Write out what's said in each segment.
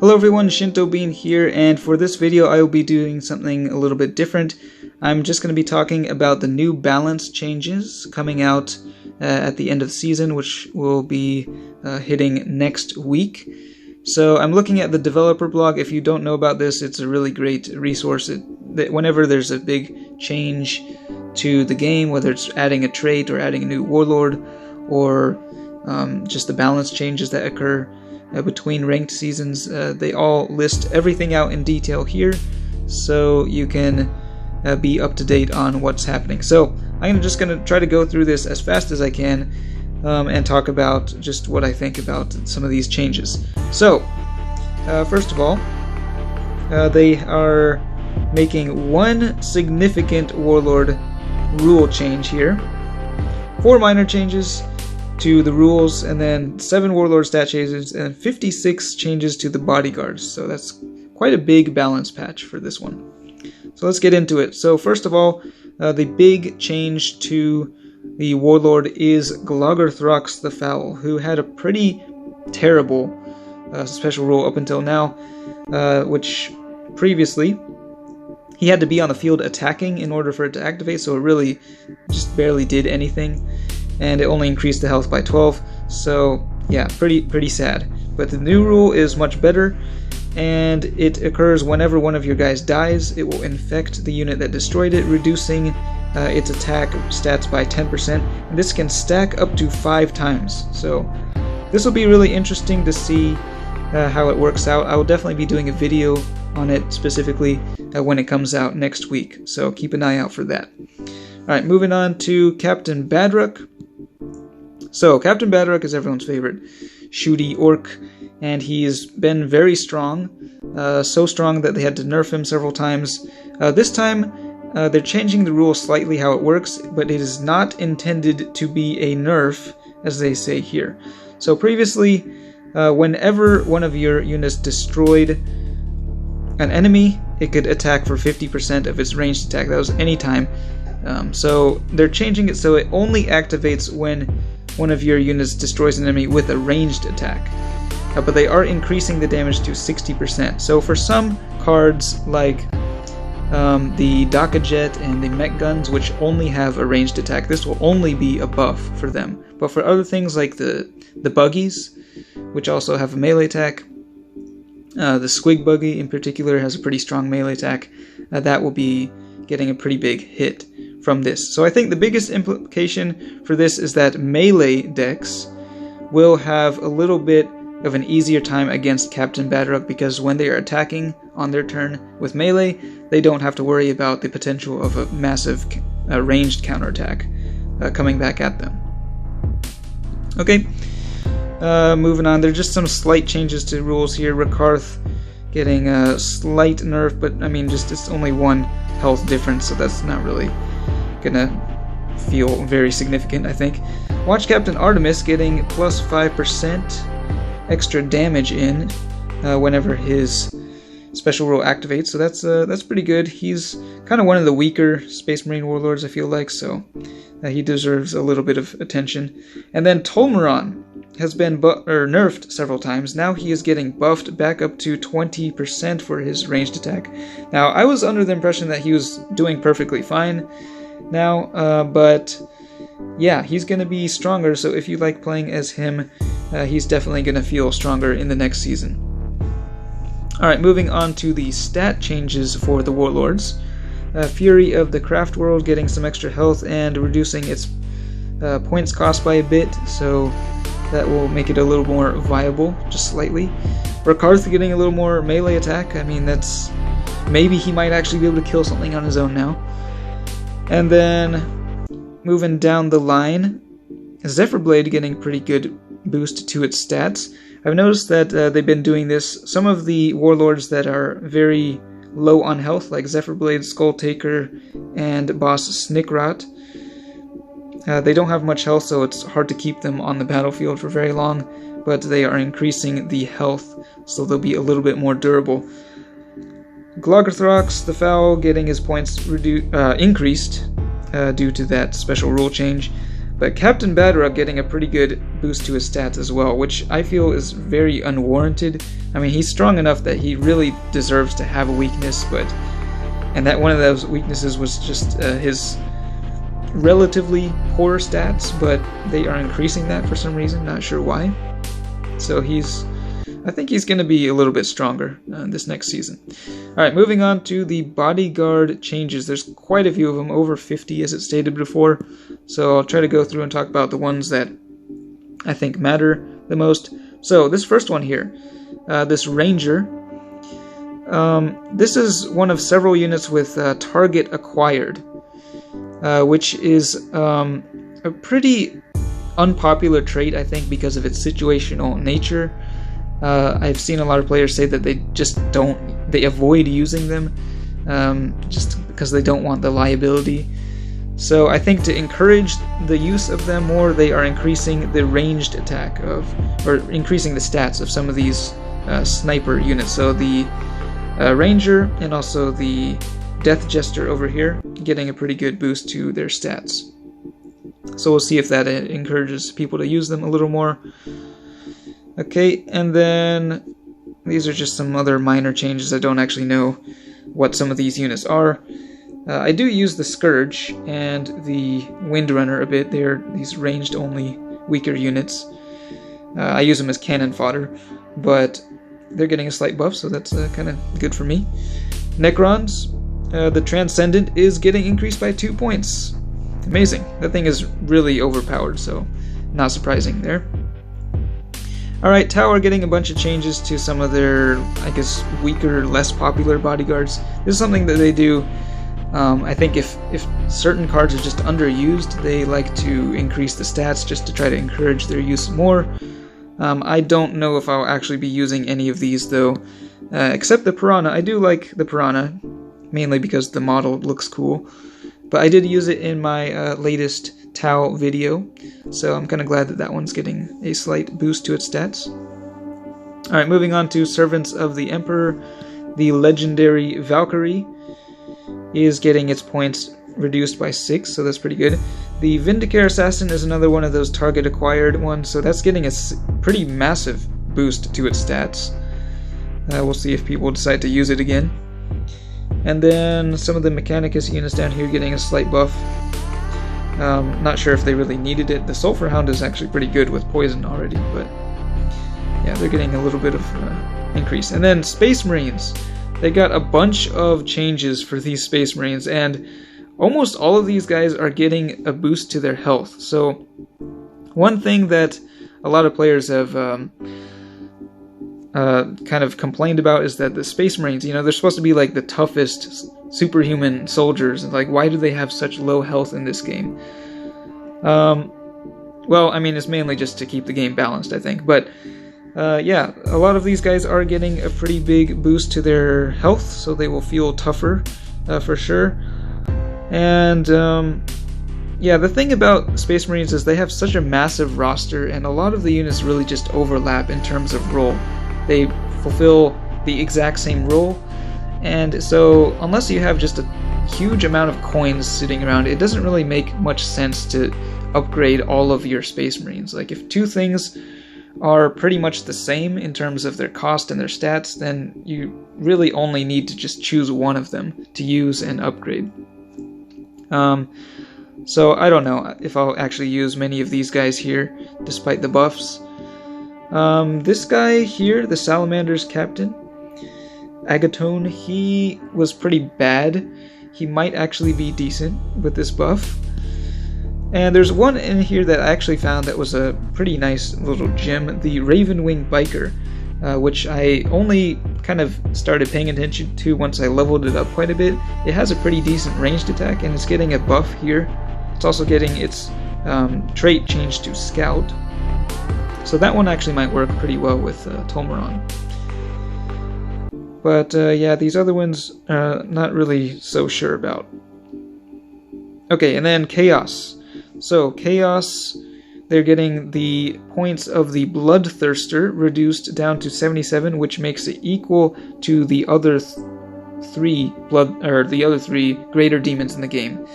Hello everyone, Shinto Bean here, and for this video I will be doing something a little bit different. I'm just going to be talking about the new balance changes coming out at the end of the season, which will be hitting next week. So I'm looking at the developer blog. If you don't know about this, it's a really great resource. Whenever there's a big change to the game, whether it's adding a trait or adding a new warlord, or just the balance changes that occur between ranked seasons, they all list everything out in detail here, so you can be up to date on what's happening. So I'm just going to try to go through this as fast as I can and talk about just what I think about some of these changes. So first of all, they are making one significant warlord rule change here, 4 minor changes to the rules, and then 7 warlord stat changes and 56 changes to the bodyguards. So that's quite a big balance patch for this one. So let's get into it. So first of all, the big change to the warlord is Gloggerthrox the Foul, who had a pretty terrible special rule up until now, which previously he had to be on the field attacking in order for it to activate, so it really just barely did anything. And it only increased the health by 12, so yeah, pretty sad. But the new rule is much better, and it occurs whenever one of your guys dies. It will infect the unit that destroyed it, reducing its attack stats by 10%, and this can stack up to 5 times. So this will be really interesting to see how it works out. I will definitely be doing a video on it specifically when it comes out next week, so keep an eye out for that. Alright, moving on to Captain Batarak. So, Captain Batarak is everyone's favorite shooty orc, and he's been very strong, so strong that they had to nerf him several times. This time, they're changing the rule slightly how it works, but it is not intended to be a nerf, as they say here. So previously, whenever one of your units destroyed an enemy, it could attack for 50% of its ranged attack. That was any time. So they're changing it so it only activates when one of your units destroys an enemy with a ranged attack. But they are increasing the damage to 60%. So for some cards like the Daka Jet and the Mech Guns, which only have a ranged attack, this will only be a buff for them. But for other things like the Buggies, which also have a melee attack, the Squig Buggy in particular has a pretty strong melee attack, that will be getting a pretty big hit from this. So I think the biggest implication for this is that melee decks will have a little bit of an easier time against Captain Batarak, because when they are attacking on their turn with melee, they don't have to worry about the potential of a massive ranged counterattack coming back at them. Okay, moving on. There are just some slight changes to rules here. Rakarth getting a slight nerf, but I mean, just it's only 1 health difference, so that's not really gonna feel very significant, I think. Watch Captain Artemis getting plus 5% extra damage in whenever his special rule activates, so that's pretty good. He's kind of one of the weaker Space Marine warlords, I feel like, so he deserves a little bit of attention. And then Tolmaron has been nerfed several times. Now he is getting buffed back up to 20% for his ranged attack. Now, I was under the impression that he was doing perfectly fine now, but yeah, he's going to be stronger, so if you like playing as him, he's definitely going to feel stronger in the next season. Alright, moving on to the stat changes for the warlords. Fury of the Craft World getting some extra health and reducing its points cost by a bit, so that will make it a little more viable, just slightly. Rakarth getting a little more melee attack. I mean, that's... maybe he might actually be able to kill something on his own now. And then, moving down the line, Zephyr Blade getting pretty good boost to its stats. I've noticed that they've been doing this. Some of the warlords that are very low on health, like Zephyr Blade, Skull Taker, and Boss Snickrot, they don't have much health, so it's hard to keep them on the battlefield for very long, but they are increasing the health, so they'll be a little bit more durable. Gloggerthrox the Foul getting his points increased due to that special rule change. But Captain Batarak getting a pretty good boost to his stats as well, which I feel is very unwarranted. I mean, he's strong enough that he really deserves to have a weakness, and that one of those weaknesses was just his relatively poor stats, but they are increasing that for some reason, not sure why. So I think he's going to be a little bit stronger this next season. Alright, moving on to the bodyguard changes. There's quite a few of them, over 50 as it stated before. So I'll try to go through and talk about the ones that I think matter the most. So this first one here, this ranger. This is one of several units with target acquired, which is a pretty unpopular trait, I think, because of its situational nature. I've seen a lot of players say that they avoid using them just because they don't want the liability. So I think to encourage the use of them more, they are increasing the ranged attack or increasing the stats of some of these sniper units. So the ranger and also the death jester over here getting a pretty good boost to their stats. So we'll see if that encourages people to use them a little more. Okay, and then these are just some other minor changes. I don't actually know what some of these units are. I do use the Scourge and the Windrunner a bit. They're these ranged only weaker units. I use them as cannon fodder, but they're getting a slight buff, so that's kind of good for me. Necrons, the Transcendent is getting increased by 2 points. Amazing. That thing is really overpowered, so not surprising there. Alright, Tower getting a bunch of changes to some of their, I guess, weaker, less popular bodyguards. This is something that they do. I think if certain cards are just underused, they like to increase the stats just to try to encourage their use more. I don't know if I'll actually be using any of these, though, except the Piranha. I do like the Piranha, mainly because the model looks cool. But I did use it in my latest Tau video, so I'm kind of glad that that one's getting a slight boost to its stats. Alright, moving on to Servants of the Emperor. The legendary Valkyrie is getting its points reduced by 6, so that's pretty good. The Vindicare Assassin is another one of those target acquired ones, so that's getting a pretty massive boost to its stats. We'll see if people decide to use it again. And then some of the Mechanicus units down here getting a slight buff. Not sure if they really needed it. The Sulphur Hound is actually pretty good with poison already, but yeah, they're getting a little bit of increase. And then Space Marines. They got a bunch of changes for these Space Marines, and almost all of these guys are getting a boost to their health. So one thing that a lot of players have kind of complained about is that the Space Marines, you know, they're supposed to be like the toughest superhuman soldiers, and like, why do they have such low health in this game? Well, I mean, it's mainly just to keep the game balanced, I think, but yeah, a lot of these guys are getting a pretty big boost to their health, so they will feel tougher for sure. And yeah, the thing about Space Marines is they have such a massive roster, and a lot of the units really just overlap in terms of role. They fulfill the exact same role, and so unless you have just a huge amount of coins sitting around, it doesn't really make much sense to upgrade all of your Space Marines. Like, if two things are pretty much the same in terms of their cost and their stats, then you really only need to just choose one of them to use and upgrade. So I don't know if I'll actually use many of these guys here, despite the buffs. This guy here, the Salamander's Captain, Agatone, he was pretty bad. He might actually be decent with this buff. And there's one in here that I actually found that was a pretty nice little gem, the Ravenwing Biker, which I only kind of started paying attention to once I leveled it up quite a bit. It has a pretty decent ranged attack, and it's getting a buff here. It's also getting its trait changed to Scout. So that one actually might work pretty well with Tolmeron. But yeah, these other ones, not really so sure about. Okay, and then Chaos. So Chaos, they're getting the points of the Bloodthirster reduced down to 77, which makes it equal to the other three greater demons in the game.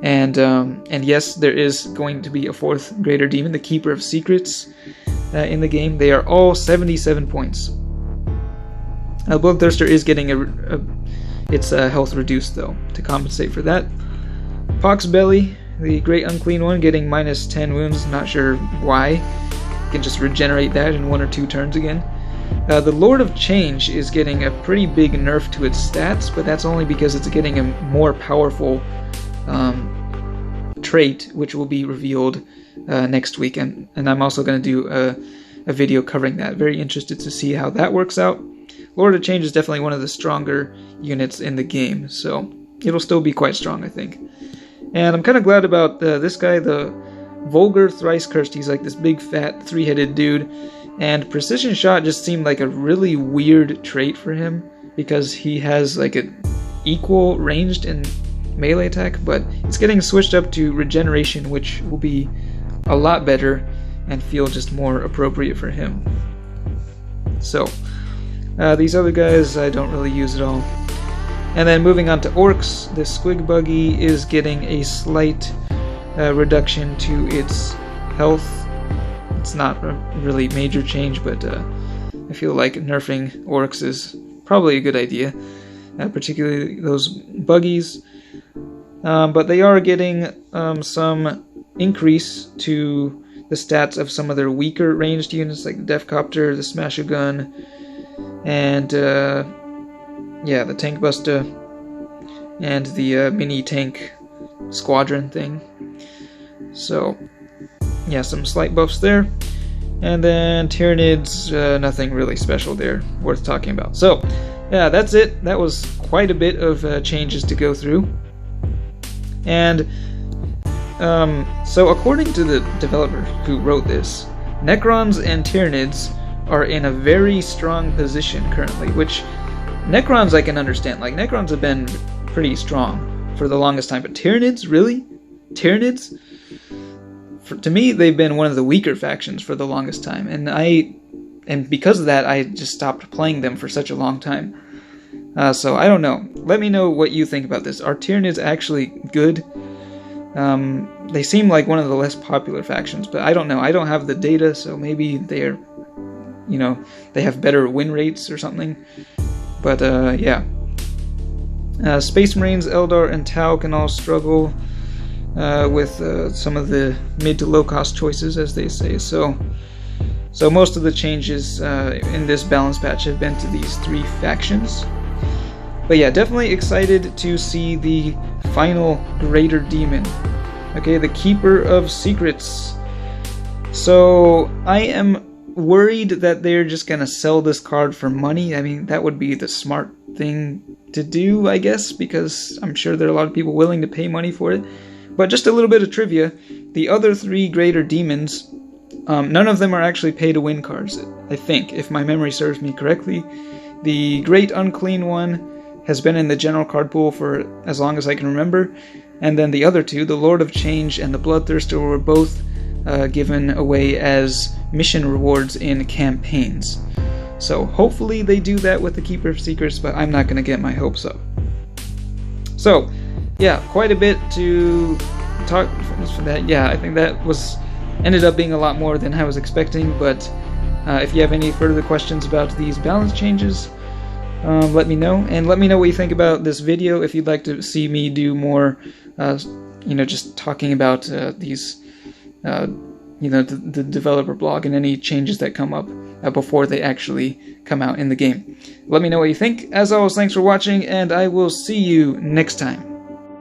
And yes, there is going to be a 4th greater demon, the Keeper of Secrets, in the game. They are all 77 points. Bloodthirster is getting its health reduced, though, to compensate for that. Poxbelly, the Great Unclean One, getting minus 10 wounds. Not sure why. You can just regenerate that in 1 or 2 turns again. The Lord of Change is getting a pretty big nerf to its stats, but that's only because it's getting a more powerful trait, which will be revealed next week. And I'm also going to do a video covering that. Very interested to see how that works out. Lord of Change is definitely one of the stronger units in the game, so it'll still be quite strong, I think. And I'm kind of glad about this guy, the Vulgar Thrice Cursed. He's like this big, fat, 3-headed dude, and Precision Shot just seemed like a really weird trait for him, because he has like an equal ranged and melee attack, but it's getting switched up to Regeneration, which will be a lot better and feel just more appropriate for him. So, these other guys I don't really use at all. And then moving on to Orcs, the Squig Buggy is getting a slight reduction to its health. It's not a really major change, but I feel like nerfing Orcs is probably a good idea, particularly those buggies. But they are getting some increase to the stats of some of their weaker ranged units, like the Deathcopter, the Smash-A-Gun, and yeah, the Tank Buster, and the mini tank squadron thing. So yeah, some slight buffs there. And then Tyranids, nothing really special there worth talking about. So yeah, that's it. That was quite a bit of changes to go through. And so according to the developer who wrote this, Necrons and Tyranids are in a very strong position currently, which Necrons I can understand. Like, Necrons have been pretty strong for the longest time, but Tyranids? Really? Tyranids? To me, they've been one of the weaker factions for the longest time, and because of that, I just stopped playing them for such a long time. So I don't know. Let me know what you think about this. Are Tyranids actually good? They seem like one of the less popular factions, but I don't know. I don't have the data, so maybe they're, you know, they have better win rates or something. But yeah. Space Marines, Eldar, and Tau can all struggle with some of the mid to low cost choices, as they say. So most of the changes in this balance patch have been to these 3 factions. But yeah, definitely excited to see the final Greater Demon. Okay, the Keeper of Secrets. So I am worried that they're just gonna sell this card for money. I mean, that would be the smart thing to do, I guess, because I'm sure there are a lot of people willing to pay money for it. But just a little bit of trivia, the other 3 Greater Demons, none of them are actually pay-to-win cards, I think, if my memory serves me correctly. The Great Unclean One has been in the general card pool for as long as I can remember, and then the other 2, the Lord of Change and the Bloodthirster, were both given away as mission rewards in campaigns. So hopefully they do that with the Keeper of Secrets, but I'm not going to get my hopes up. So yeah, quite a bit to talk for that. Yeah, I think that ended up being a lot more than I was expecting, but if you have any further questions about these balance changes, let me know, and let me know what you think about this video. If you'd like to see me do more, you know, just talking about these, you know, the developer blog and any changes that come up before they actually come out in the game. Let me know what you think. As always, thanks for watching, and I will see you next time.